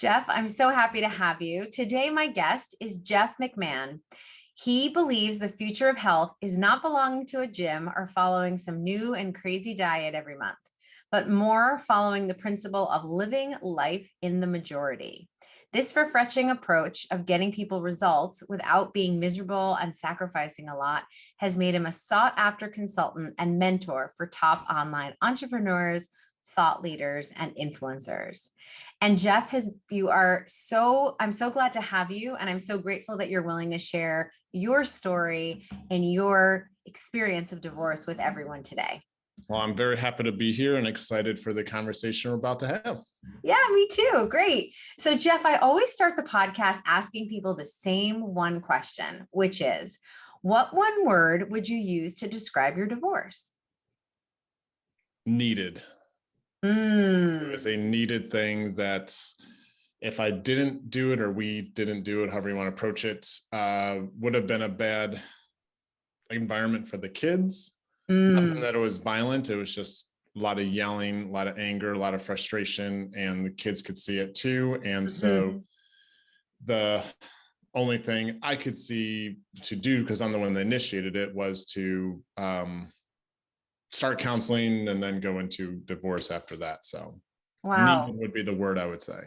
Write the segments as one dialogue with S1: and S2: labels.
S1: Jeff, I'm so happy to have you. Today, my guest is Jeff McMahon. He believes the future of health is not belonging to a gym or following some new and crazy diet every month, but more following the principle of living life in the majority. This refreshing approach of getting people results without being miserable and sacrificing a lot has made him a sought-after consultant and mentor for top online entrepreneurs, thought leaders, and influencers. And Jeff, I'm so glad to have you. And I'm so grateful that you're willing to share your story and your experience of divorce with everyone today.
S2: Well, I'm very happy to be here and excited for the conversation we're about to have.
S1: Yeah, me too. Great. So Jeff, I always start the podcast asking people the same one question, which is, what one word would you use to describe your divorce?
S2: Needed. It was a needed thing that if I didn't do it or we didn't do it, however you want to approach it, would have been a bad environment for the kids. Nothing that it was violent. It was just a lot of yelling, a lot of anger, a lot of frustration, and the kids could see it too. And so the only thing I could see to do, because I'm the one that initiated it, was to start counseling and then go into divorce after that. So
S1: wow,
S2: needed would be the word I would say.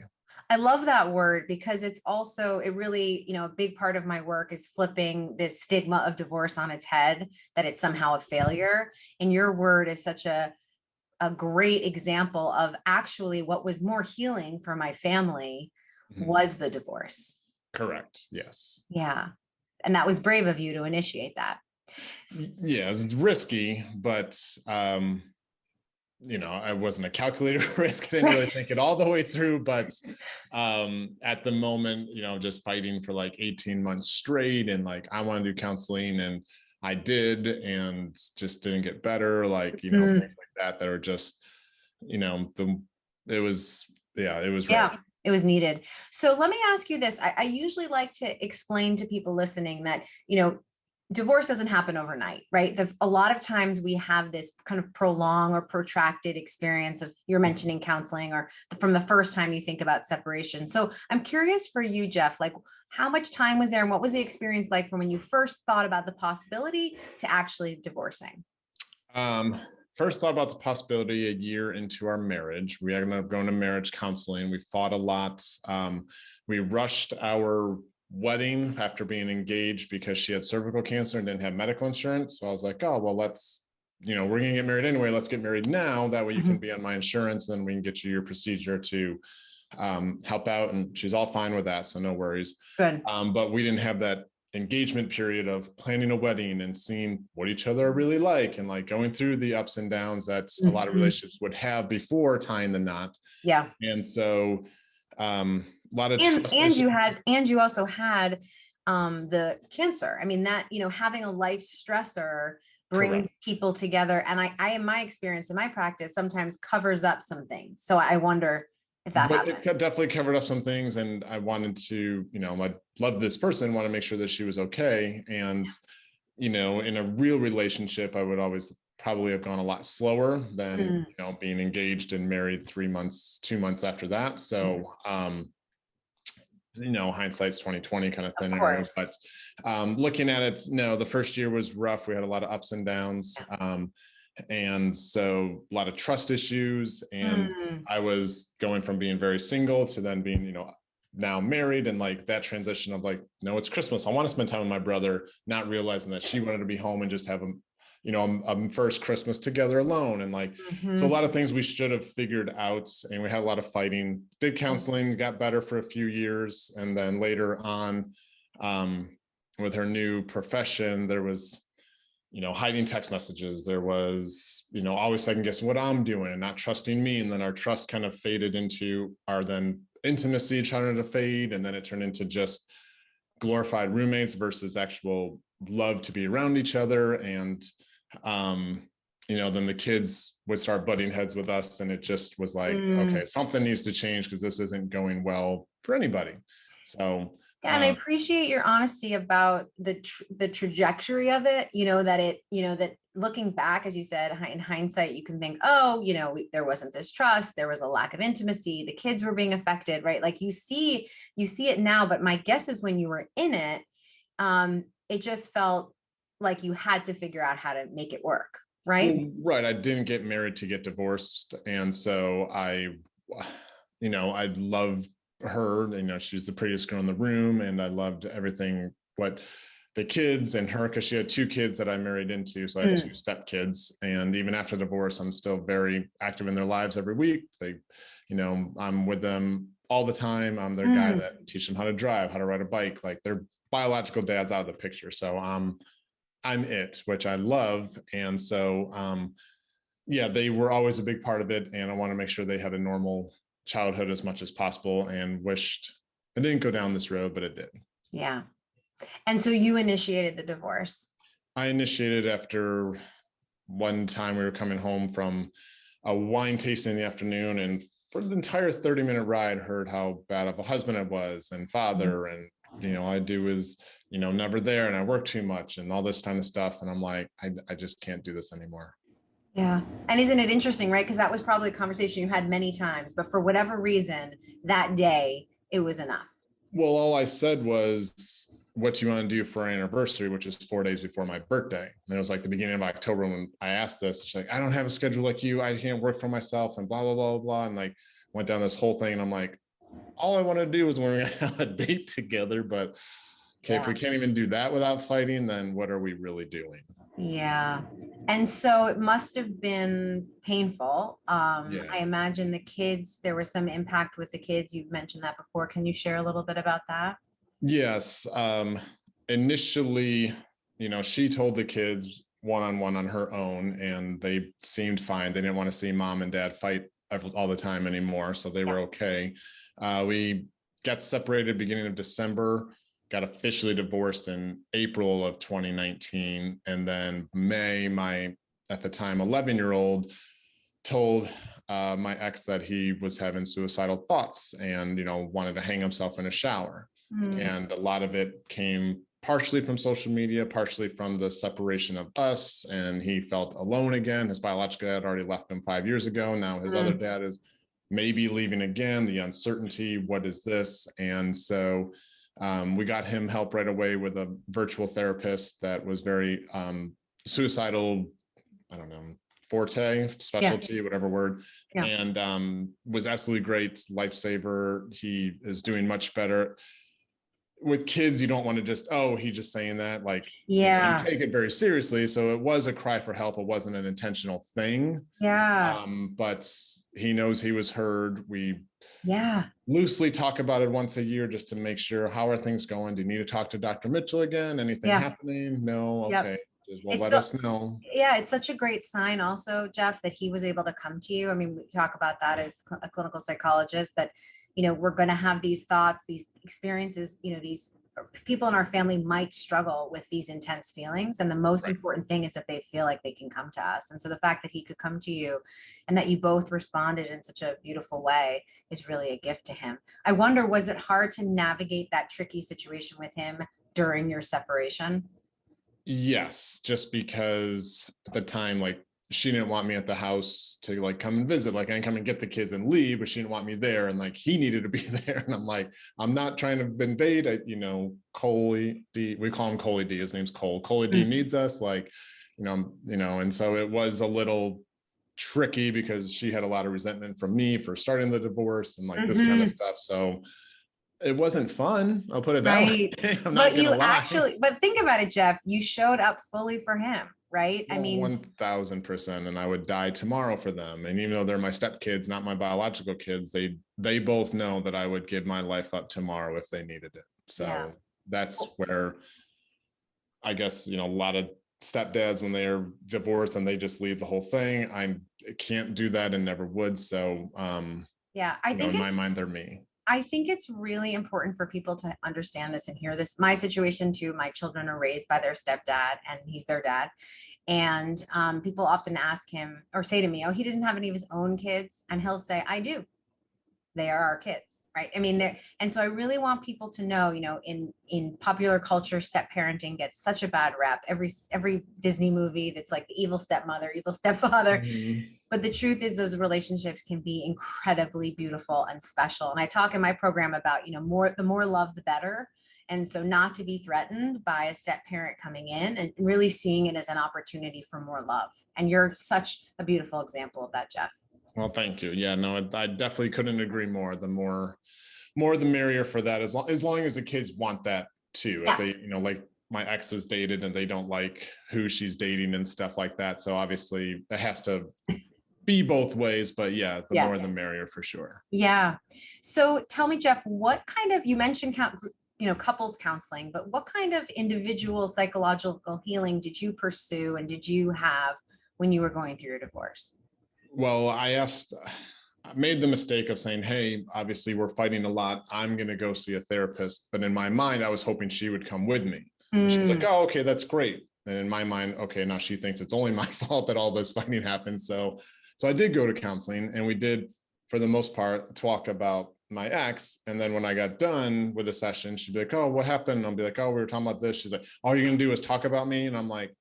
S1: I love that word because it really, a big part of my work is flipping this stigma of divorce on its head, that it's somehow a failure. And your word is such a great example of actually what was more healing for my family was the divorce.
S2: Correct. Yes.
S1: Yeah. And that was brave of you to initiate that.
S2: Yeah, it's risky, but I wasn't a calculator risk. I didn't really think it all the way through, but at the moment, just fighting for like 18 months straight and like, I want to do counseling and I did, and just didn't get better. Like, things like that are just, it was right.
S1: It was needed. So let me ask you this. I usually like to explain to people listening that, divorce doesn't happen overnight, right? A lot of times we have this kind of prolonged or protracted experience of, you're mentioning counseling, or from the first time you think about separation. So I'm curious for you, Jeff, like how much time was there and what was the experience like from when you first thought about the possibility to actually divorcing?
S2: First thought about the possibility a year into our marriage. We ended up going to marriage counseling. We fought a lot. We rushed our wedding after being engaged because she had cervical cancer and didn't have medical insurance. So I was like, oh, well, let's, we're going to get married anyway. Let's get married now. That way you can be on my insurance. And then we can get you your procedure to help out. And she's all fine with that. So no worries.
S1: Good.
S2: But we didn't have that engagement period of planning a wedding and seeing what each other are really like, and like going through the ups and downs that a lot of relationships would have before tying the knot.
S1: Yeah.
S2: And so a lot of
S1: and you also had the cancer. I mean, that, having a life stressor brings people together. And I, in my experience, in my practice, sometimes covers up some things. So I wonder if that happened.
S2: It definitely covered up some things. And I wanted to, I love this person, want to make sure that she was okay. And, in a real relationship, I would always probably have gone a lot slower than, being engaged and married 2 months after that. So, hindsight's 2020 kind of thing. But looking at it, the first year was rough. We had a lot of ups and downs. And so a lot of trust issues. And I was going from being very single to then being, now married, and like that transition of like, no, it's Christmas. I want to spend time with my brother, not realizing that she wanted to be home and just have a first Christmas together alone. And like, so a lot of things we should have figured out, and we had a lot of fighting, did counseling, got better for a few years. And then later on, with her new profession, there was, hiding text messages. There was, always second guessing what I'm doing, not trusting me. And then our trust kind of faded into our then intimacy trying to fade. And then it turned into just glorified roommates versus actual love to be around each other. And, then the kids would start butting heads with us. And it just was like, okay, something needs to change because this isn't going well for anybody. So
S1: and I appreciate your honesty about the trajectory of it, that looking back, as you said, in hindsight, you can think, oh, there wasn't this trust, there was a lack of intimacy, the kids were being affected, right? Like you see it now, but my guess is when you were in it, it just felt like you had to figure out how to make it work, right?
S2: Well, right. I didn't get married to get divorced. And so I loved her, she's the prettiest girl in the room. And I loved everything, what the kids and her, because she had two kids that I married into. So I have two step kids. And even after divorce, I'm still very active in their lives every week. I'm with them all the time. I'm their guy that teach them how to drive, how to ride a bike. Like their biological dad's out of the picture. So I'm it, which I love. And so, yeah, they were always a big part of it. And I want to make sure they had a normal childhood as much as possible, and wished it didn't go down this road, but it did.
S1: Yeah. And so you initiated the divorce.
S2: I initiated after one time we were coming home from a wine tasting in the afternoon, and for the entire 30-minute ride heard how bad of a husband I was and father, and I do is never there, and I work too much and all this kind of stuff, and I'm like, I just can't do this anymore.
S1: Yeah. And isn't it interesting, right? Because that was probably a conversation you had many times, but for whatever reason, that day it was enough.
S2: Well, all I said was, what do you want to do for our anniversary, which is 4 days before my birthday. And it was like the beginning of October when I asked this. She's like, I don't have a schedule like you. I can't work for myself, and blah, blah, blah, blah. And like went down this whole thing. And I'm like, all I want to do is when we're going to have a date together. But okay, if we can't even do that without fighting, then what are we really doing?
S1: Yeah. And so it must have been painful. I imagine the kids, there was some impact with the kids. You've mentioned that before. Can you share a little bit about that?
S2: Yes. Initially, she told the kids one-on-one on her own, and they seemed fine. They didn't want to see mom and dad fight all the time anymore, so they were okay. We got separated beginning of December, got officially divorced in April of 2019. And then May, my, at the time, 11-year-old told my ex that he was having suicidal thoughts and, wanted to hang himself in a shower. And a lot of it came partially from social media, partially from the separation of us. And he felt alone again. His biological dad already left him 5 years ago. Now his other dad is maybe leaving again, the uncertainty, what is this? And so we got him help right away with a virtual therapist that was very suicidal, I don't know, forte, specialty, whatever word, and was absolutely great, lifesaver. He is doing much better. With kids, you don't want to just, oh, he's just saying that, like, you take it very seriously. So it was a cry for help. It wasn't an intentional thing. But he knows he was heard. We loosely talk about it once a year just to make sure, how are things going? Do you need to talk to Dr. Mitchell again? Anything happening? No. Okay. Well, let us know.
S1: Yeah, it's such a great sign also, Jeff, that he was able to come to you. I mean, we talk about that as a clinical psychologist, that, we're going to have these thoughts, these experiences, these people in our family might struggle with these intense feelings. And the most important thing is that they feel like they can come to us. And so the fact that he could come to you and that you both responded in such a beautiful way is really a gift to him. I wonder, was it hard to navigate that tricky situation with him during your separation?
S2: Yes, just because at the time, like, she didn't want me at the house to like come and visit. Like, I can come and get the kids and leave, but she didn't want me there. And like, he needed to be there. And I'm like, I'm not trying to invade. Coley D, we call him Coley D. His name's Cole. Coley D needs us. Like, and so it was a little tricky because she had a lot of resentment from me for starting the divorce and like this kind of stuff. So it wasn't fun. I'll put it that way. I'm not gonna lie.
S1: But think about it, Jeff, you showed up fully for him, right?
S2: Well, I mean, 1000%. And I would die tomorrow for them. And even though they're my stepkids, not my biological kids, they both know that I would give my life up tomorrow if they needed it. So that's where I guess, a lot of stepdads, when they are divorced and they just leave the whole thing, I can't do that and never would. So I think in my mind, they're me.
S1: I think it's really important for people to understand this and hear this. My situation too, my children are raised by their stepdad and he's their dad. And people often ask him or say to me, oh, he didn't have any of his own kids. And he'll say, I do. they are our kids, right? I mean, and so I really want people to know, in popular culture, step parenting gets such a bad rep. Every Disney movie that's like the evil stepmother, evil stepfather.
S2: Mm-hmm.
S1: But the truth is those relationships can be incredibly beautiful and special. And I talk in my program about, the more love, the better. And so not to be threatened by a step parent coming in and really seeing it as an opportunity for more love. And you're such a beautiful example of that, Jeff.
S2: Well, thank you. Yeah, no, I definitely couldn't agree more. The more the merrier for that, as long as the kids want that too. If they, like my ex is dated and they don't like who she's dating and stuff like that. So obviously it has to be both ways, but yeah, the more the merrier for sure.
S1: Yeah. So tell me, Jeff, what kind of, you mentioned couples counseling, but what kind of individual psychological healing did you pursue and did you have when you were going through your divorce?
S2: Well, I made the mistake of saying, hey, obviously we're fighting a lot. I'm going to go see a therapist. But in my mind, I was hoping she would come with me. She's like, oh, okay, that's great. And in my mind, okay, now she thinks it's only my fault that all this fighting happened. So I did go to counseling, and we did, for the most part, talk about my ex. And then when I got done with the session, she'd be like, oh, what happened? And I'll be like, oh, we were talking about this. She's like, all you're going to do is talk about me. And I'm like,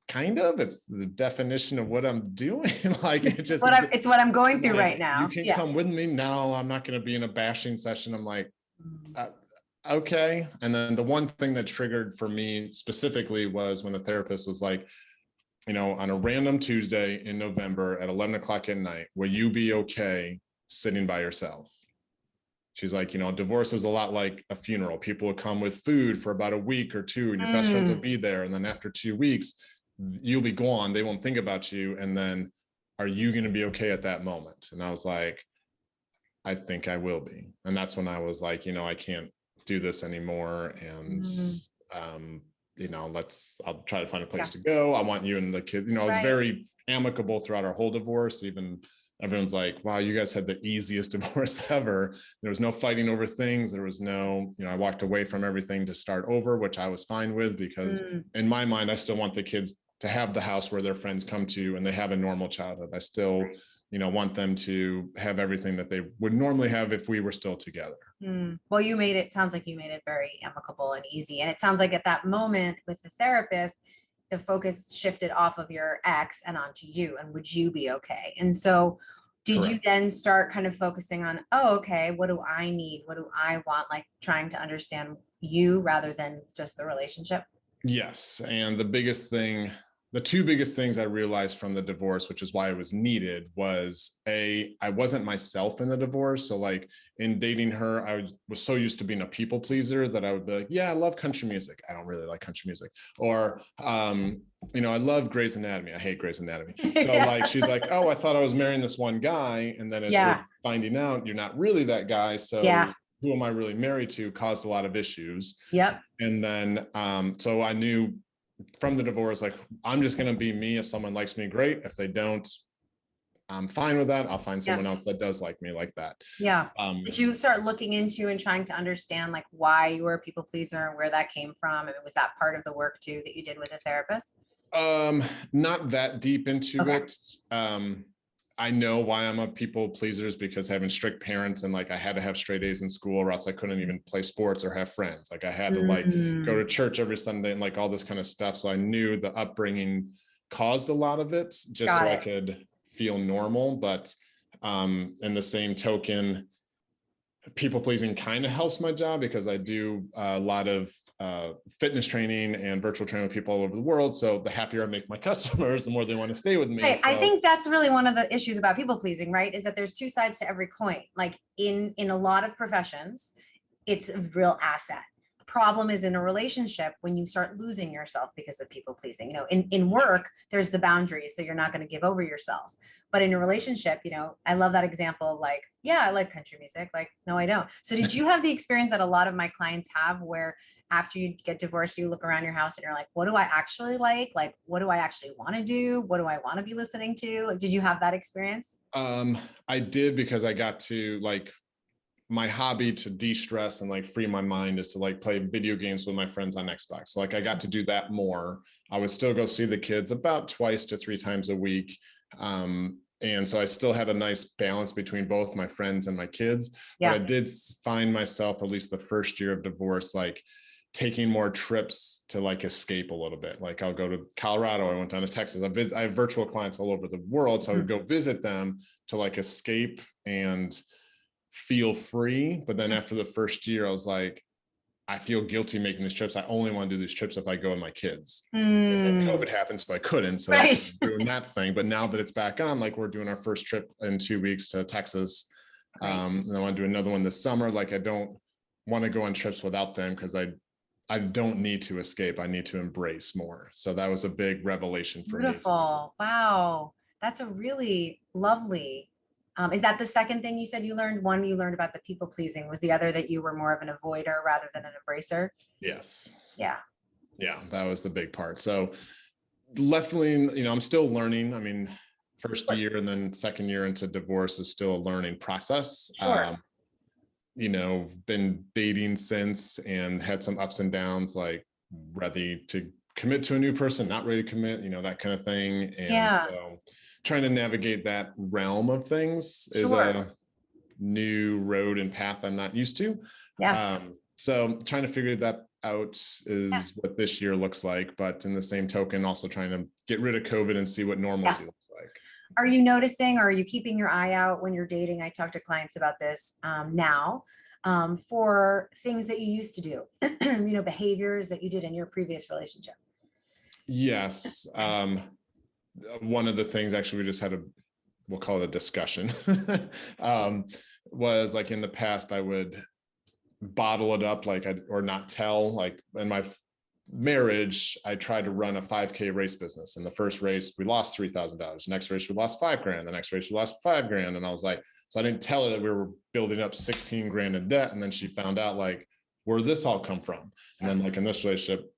S2: kind of, it's the definition of what I'm doing. Like it's
S1: what I'm going through right now.
S2: You can come with me. No, I'm not going to be in a bashing session. I'm like, okay. And then the one thing that triggered for me specifically was when the therapist was like, on a random Tuesday in November at 11 o'clock at night, will you be okay sitting by yourself? She's like, divorce is a lot like a funeral. People will come with food for about a week or two, and your best friends will be there. And then after 2 weeks, you'll be gone. They won't think about you. And then are you going to be okay at that moment? And I was like, I think I will be. And that's when I was like, I can't do this anymore. And, I'll try to find a place to go. I want you and the kid, I was very amicable throughout our whole divorce. Even everyone's like, wow, you guys had the easiest divorce ever. There was no fighting over things. There was no, I walked away from everything to start over, which I was fine with, because in my mind, I still want the kids to have the house where their friends come to and they have a normal childhood. I still, want them to have everything that they would normally have if we were still together.
S1: Well, sounds like you made it very amicable and easy. And it sounds like at that moment with the therapist, the focus shifted off of your ex and onto you, and would you be okay? And so did you then start kind of focusing on, oh, okay, what do I need? What do I want? Like trying to understand you rather than just the relationship?
S2: Yes. And the two biggest things I realized from the divorce, which is why it was needed, was I wasn't myself in the divorce. So like in dating her, I was so used to being a people pleaser that I would be like, yeah, I love country music. I don't really like country music. Or, I love Grey's Anatomy. I hate Grey's Anatomy. So like, she's like, oh, I thought I was marrying this one guy. And then as we're finding out, you're not really that guy. So who am I really married to? Caused a lot of issues.
S1: Yep.
S2: And then, so I knew from the divorce, like, I'm just going to be me. If someone likes me, great. If they don't, I'm fine with that. I'll find someone else that does like me like that.
S1: Yeah. Did you start looking into and trying to understand like why you were a people pleaser and where that came from? And was that part of the work too that you did with a therapist?
S2: Not that deep into it. I know why I'm a people pleaser is because having strict parents and like I had to have straight A's in school or else I couldn't even play sports or have friends. Like I had to like go to church every Sunday and like all this kind of stuff. So I knew the upbringing caused a lot of it just so I could feel normal. But in the same token, people pleasing kind of helps my job because I do a lot of fitness training and virtual training with people all over the world. So the happier I make my customers, the more they want to stay with me.
S1: Right. So I think that's really one of the issues about people pleasing, right? Is that there's two sides to every coin. Like in a lot of professions, it's a real asset. Problem is in a relationship when you start losing yourself because of people pleasing. In work, there's the boundaries, so you're not going to give over yourself. But in a relationship, I love that example. Like, yeah, I like country music. Like, no, I don't. So did you have the experience that a lot of my clients have where after you get divorced, you look around your house and you're like, what do I actually like? Like, what do I actually want to do? What do I want to be listening to? Like, did you have that experience?
S2: I did, because I got to like, my hobby to de-stress and like free my mind is to like play video games with my friends on Xbox. So like I got to do that more. I would still go see the kids about 2 to 3 times a week. And so I still had a nice balance between both my friends and my kids.
S1: Yeah.
S2: But I did find myself, at least the first year of divorce, like taking more trips to like escape a little bit. Like I'll go to Colorado. I went down to Texas. I have virtual clients all over the world. So I would go visit them to like escape and feel free. But then after the first year, I was like, I feel guilty making these trips. I only want to do these trips if I go with my kids. And then COVID happened, so I couldn't. So that's doing that thing. But now that it's back on, like we're doing our first trip in 2 weeks to Texas. And I want to do another one this summer. Like I don't want to go on trips without them because I don't need to escape. I need to embrace more. So that was a big revelation for me.
S1: Beautiful. Wow. That's a really lovely. Is that the second thing you said you learned? One, you learned about the people pleasing. Was the other that you were more of an avoider rather than an embracer?
S2: Yes.
S1: Yeah.
S2: Yeah, that was the big part. So definitely, you know, I'm still learning. I mean, first year and then second year into divorce is still a learning process.
S1: Sure.
S2: You know, been dating since and had some ups and downs, like ready to commit to a new person, not ready to commit, you know, that kind of thing. And so trying to navigate that realm of things is a new road and path I'm not used to.
S1: Yeah.
S2: So trying to figure that out is what this year looks like, but in the same token, also trying to get rid of COVID and see what normalcy looks like.
S1: Are you noticing, or are you keeping your eye out when you're dating? I talk to clients about this now for things that you used to do, you know, behaviors that you did in your previous relationship.
S2: Yes. One of the things actually we just had we'll call it a discussion, was like in the past, I would bottle it up, like or not tell, like in my marriage, I tried to run a 5K race business. In the first race, we lost $3,000. Next race, we lost $5,000. The next race, we lost $5,000. And I was like, so I didn't tell her that we were building up 16 grand in debt. And then she found out like, where this all come from? And then like in this relationship,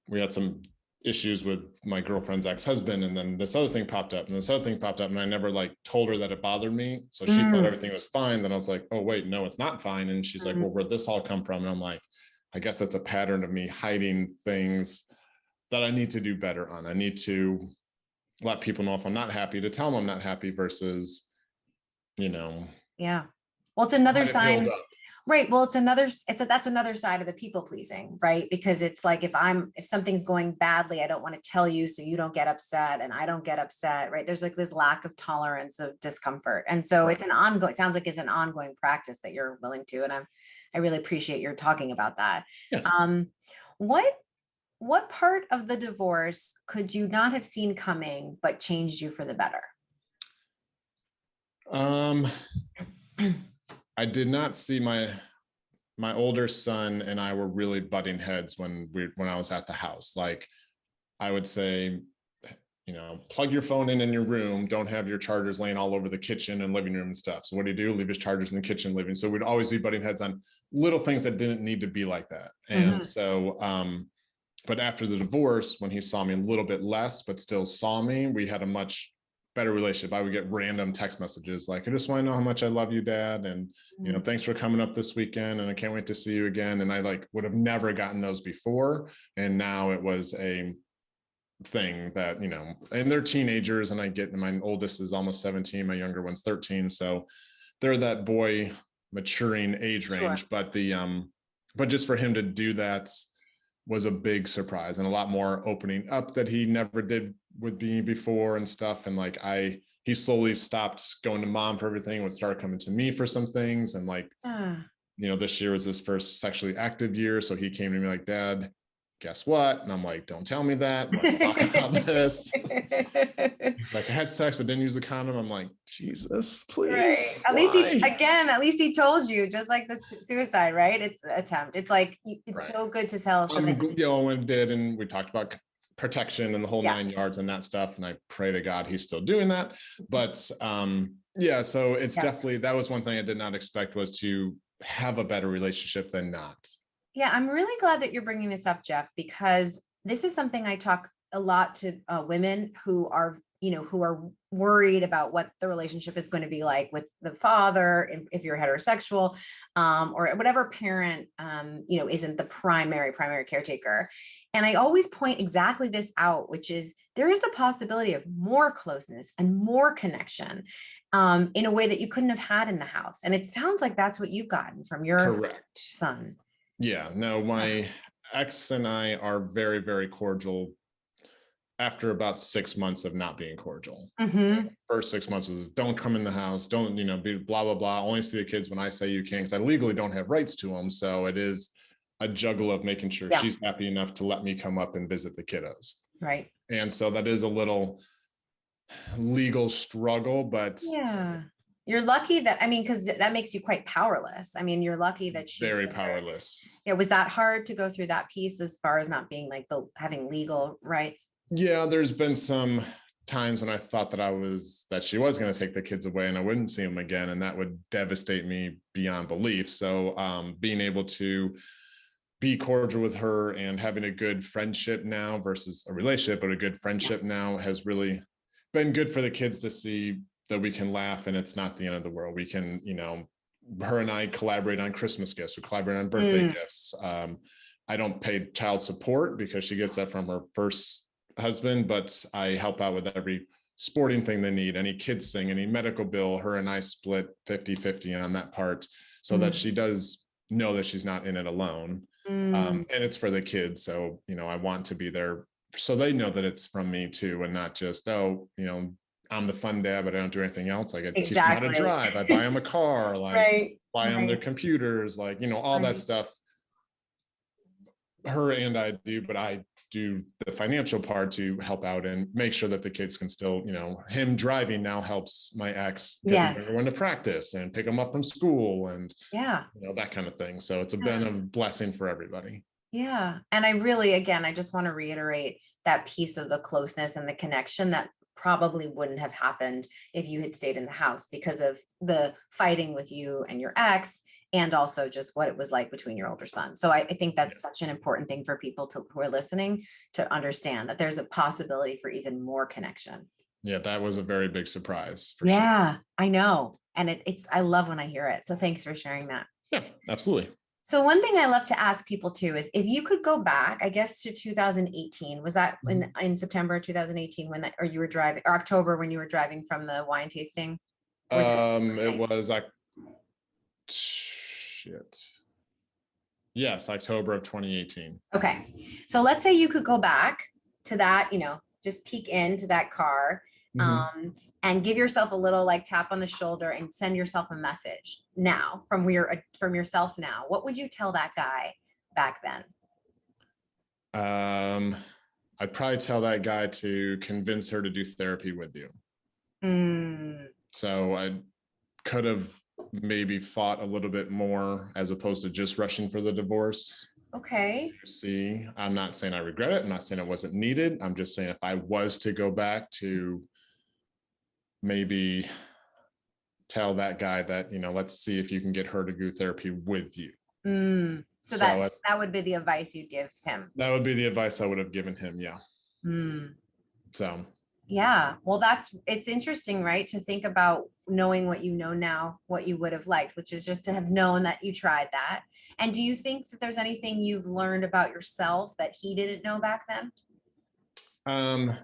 S2: we had some issues with my girlfriend's ex-husband, and then this other thing popped up and this other thing popped up, and I never like told her that it bothered me, so she thought everything was fine. Then I was like, oh wait, no, it's not fine. And she's like, well, where'd this all come from? And I'm like, I guess that's a pattern of me hiding things that I need to do better on. I need to let people know if I'm not happy, to tell them I'm not happy, versus, you know.
S1: Yeah. Well, it's another sign. Right. Well, that's another side of the people pleasing, right? Because it's like, if something's going badly, I don't want to tell you so you don't get upset and I don't get upset, right? There's like this lack of tolerance of discomfort. And so it sounds like it's an ongoing practice that you're willing to, and I really appreciate your talking about that. Yeah. What part of the divorce could you not have seen coming, but changed you for the better?
S2: I did not see my older son and I were really butting heads when I was at the house. Like I would say, you know, plug your phone in your room. Don't have your chargers laying all over the kitchen and living room and stuff. So what do? Leave his chargers in the kitchen, living. So we'd always be butting heads on little things that didn't need to be like that. And so, but after the divorce, when he saw me a little bit less, but still saw me, we had a much better relationship. I would get random text messages like, I just want to know how much I love you, Dad. And, you know, thanks for coming up this weekend. And I can't wait to see you again. And I like would have never gotten those before. And now it was a thing that, you know, and they're teenagers, and my oldest is almost 17. My younger one's 13. So they're that boy maturing age range, but but just for him to do that was a big surprise, and a lot more opening up that he never did with me before and stuff. And like he slowly stopped going to Mom for everything, would start coming to me for some things. And like, you know, this year was his first sexually active year. So he came to me like, Dad, guess what? And I'm like, don't tell me that. Let's talk about this. Like, I had sex, but didn't use a condom. I'm like, Jesus, please.
S1: Right. At least he told you, just like the suicide, right? It's an attempt. It's like, it's so good to tell.
S2: You know, when it did, and we talked about protection and the whole 9 yards and that stuff. And I pray to God he's still doing that. But yeah, so it's definitely, that was one thing I did not expect, was to have a better relationship than not.
S1: Yeah, I'm really glad that you're bringing this up, Jeff, because this is something I talk a lot to women who are, who are worried about what the relationship is going to be like with the father, if you're heterosexual, or whatever parent, isn't the primary caretaker. And I always point exactly this out, which is there is the possibility of more closeness and more connection, in a way that you couldn't have had in the house. And it sounds like that's what you've gotten from your
S2: Correct.
S1: son.
S2: Yeah, no, my ex and I are very, very cordial after about 6 months of not being cordial. First 6 months was don't come in the house, don't, be blah, blah, blah. Only see the kids when I say you can, because I legally don't have rights to them. So it is a juggle of making sure she's happy enough to let me come up and visit the kiddos.
S1: Right.
S2: And so that is a little legal struggle, but
S1: yeah. You're lucky that, because that makes you quite powerless. You're lucky that she's
S2: very powerless.
S1: Yeah. Was that hard to go through that piece as far as not being like having legal rights?
S2: Yeah, there's been some times when I thought that she was going to take the kids away and I wouldn't see them again, and that would devastate me beyond belief. So being able to be cordial with her and having a good friendship now versus a relationship, but a good friendship now has really been good for the kids to see that we can laugh and it's not the end of the world. We can, her and I collaborate on Christmas gifts, we collaborate on birthday gifts. I don't pay child support because she gets that from her first husband, but I help out with every sporting thing they need, any kids thing, any medical bill. Her and I split 50-50 on that part so that she does know that she's not in it alone. And it's for the kids. So, I want to be there so they know that it's from me too, and not just, I'm the fun dad, but I don't do anything else. Like I teach them how to drive. I buy them a car, like buy them their computers, like, all that stuff. Her and I do, but I do the financial part to help out and make sure that the kids can still, him driving now helps my ex get everyone to practice and pick them up from school and that kind of thing. So it's been a blessing for everybody.
S1: Yeah. And I just want to reiterate that piece of the closeness and the connection that probably wouldn't have happened if you had stayed in the house because of the fighting with you and your ex, and also just what it was like between your older son. So I think that's such an important thing for people who are listening to understand, that there's a possibility for even more connection.
S2: Yeah, that was a very big surprise. For sure.
S1: I know. And I love when I hear it. So thanks for sharing that.
S2: Yeah, absolutely.
S1: So one thing I love to ask people too is if you could go back, I guess, to 2018, was that in September 2018 or you were driving, or October when you were driving from the wine tasting?
S2: It was like, yes, October of 2018.
S1: Okay. So let's say you could go back to that, just peek into that car, and give yourself a little tap on the shoulder and send yourself a message now from yourself now. What would you tell that guy back then?
S2: I'd probably tell that guy to convince her to do therapy with you. So I could have maybe fought a little bit more as opposed to just rushing for the divorce.
S1: Okay.
S2: See, I'm not saying I regret it. I'm not saying it wasn't needed. I'm just saying if I was to go back, to maybe tell that guy that, let's see if you can get her to do therapy with you.
S1: So that would be the advice you'd give him.
S2: That would be the advice I would have given him. Yeah. So.
S1: Yeah. Well, it's interesting, right? To think about knowing what you know now, what you would have liked, which is just to have known that you tried that. And do you think that there's anything you've learned about yourself that he didn't know back then?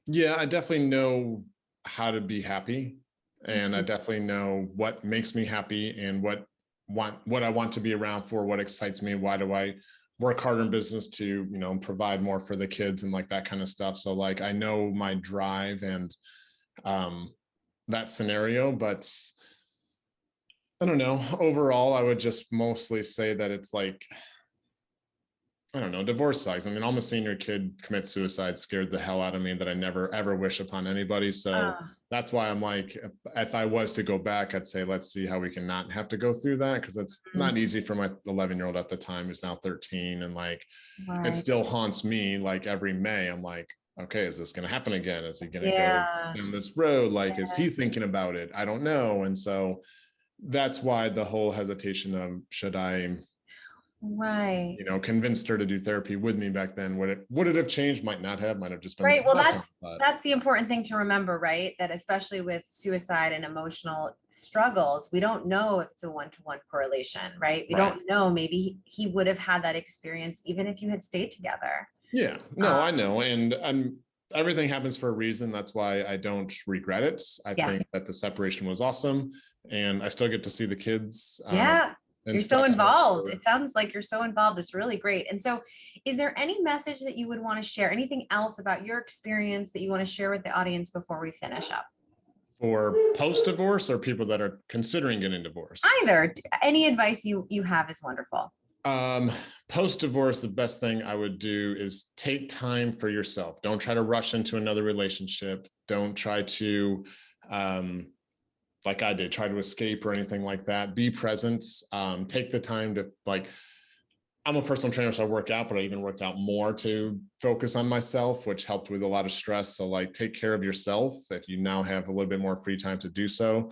S2: Yeah, I definitely know how to be happy, and I definitely know what makes me happy and what I want to be around for, what excites me. Why do I work harder in business to, provide more for the kids and that kind of stuff. So I know my drive and that scenario, but I don't know. Overall, I would just mostly say that it's I don't know, divorce sucks. Almost seeing your kid commit suicide scared the hell out of me, that I never, ever wish upon anybody. So that's why I'm if I was to go back, I'd say, let's see how we can not have to go through that. Cause it's not easy for my 11-year-old at the time, who's now 13. And it still haunts me. Every May, I'm okay, is this going to happen again? Is he going to go down this road? Is he thinking about it? I don't know. And so that's why the whole hesitation of, should I
S1: Right.
S2: Convinced her to do therapy with me back then. Would it have changed? Might not have, might have just been the
S1: Right. Well,
S2: session, but
S1: that's the important thing to remember, right? That especially with suicide and emotional struggles, we don't know if it's a one-to-one correlation, right? We
S2: right.
S1: don't know. Maybe he would have had that experience even if you had stayed together.
S2: Yeah, no, I know. And everything happens for a reason. That's why I don't regret it. I
S1: Yeah.
S2: think that the separation was awesome, and I still get to see the kids.
S1: Yeah.
S2: And
S1: You're so
S2: stuff.
S1: involved. It sounds like you're so involved. It's really great. And so, is there any message that you would want to share? Anything else about your experience that you want to share with the audience before we finish up?
S2: For post-divorce or people that are considering getting divorced?
S1: Either. Any advice you have is wonderful.
S2: Post-divorce, the best thing I would do is take time for yourself. Don't try to rush into another relationship. Don't try to, like I did, try to escape or anything like that. Be present. Take the time to, like, I'm a personal trainer, so I work out, but I even worked out more to focus on myself, which helped with a lot of stress. So, like, take care of yourself. If you now have a little bit more free time to do so,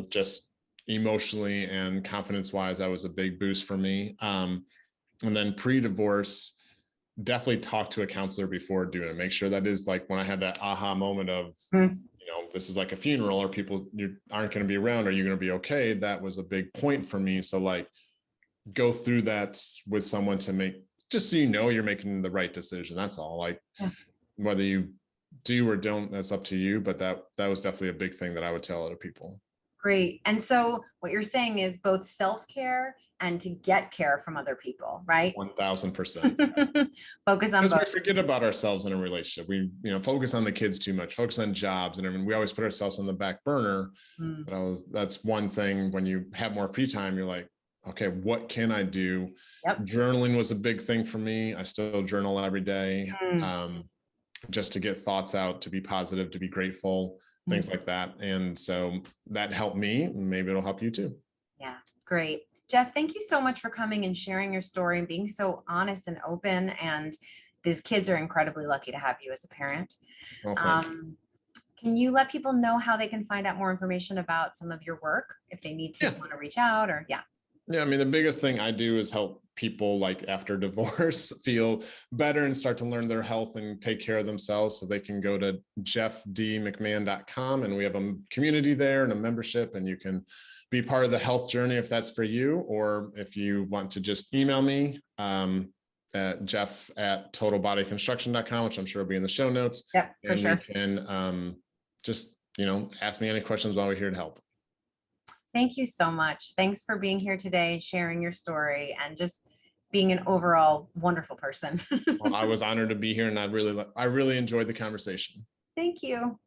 S2: just emotionally and confidence wise, that was a big boost for me. And then pre-divorce, definitely talk to a counselor before doing it. Make sure that is, like, when I had that aha moment of, this is like a funeral, or people you aren't going to be around, are you going to be okay? That was a big point for me. So, like, go through that with someone to make, just so you're making the right decision. That's all. Like, whether you do or don't, that's up to you. But that was definitely a big thing that I would tell other people.
S1: Great. And so what you're saying is both self-care and to get care from other people, right?
S2: 1000%.
S1: Focus on
S2: Because
S1: both.
S2: we forget about ourselves in a relationship. We, focus on the kids too much, focus on jobs, and I mean, we always put ourselves on the back burner. But that's one thing. When you have more free time, you're like, okay, what can I do?
S1: Yep.
S2: Journaling was a big thing for me. I still journal every day, just to get thoughts out, to be positive, to be grateful, things like that. And so that helped me. Maybe it'll help you too.
S1: Yeah, great. Jeff, thank you so much for coming and sharing your story and being so honest and open. And these kids are incredibly lucky to have you as a parent.
S2: Well, thank you.
S1: Can you let people know how they can find out more information about some of your work if they need to want to reach out or
S2: Yeah, I mean, the biggest thing I do is help people, like, after divorce, feel better and start to learn their health and take care of themselves. So they can go to jeffdmcmahon.com, and we have a community there and a membership, and you can be part of the health journey if that's for you. Or if you want to just email me at jeff@totalbodyconstruction.com, which I'm sure will be in the show notes.
S1: Yeah, for
S2: and
S1: sure.
S2: you can just, ask me any questions while we're here to help.
S1: Thank you so much. Thanks for being here today and sharing your story and just being an overall wonderful person.
S2: Well, I was honored to be here, and I really enjoyed the conversation.
S1: Thank you.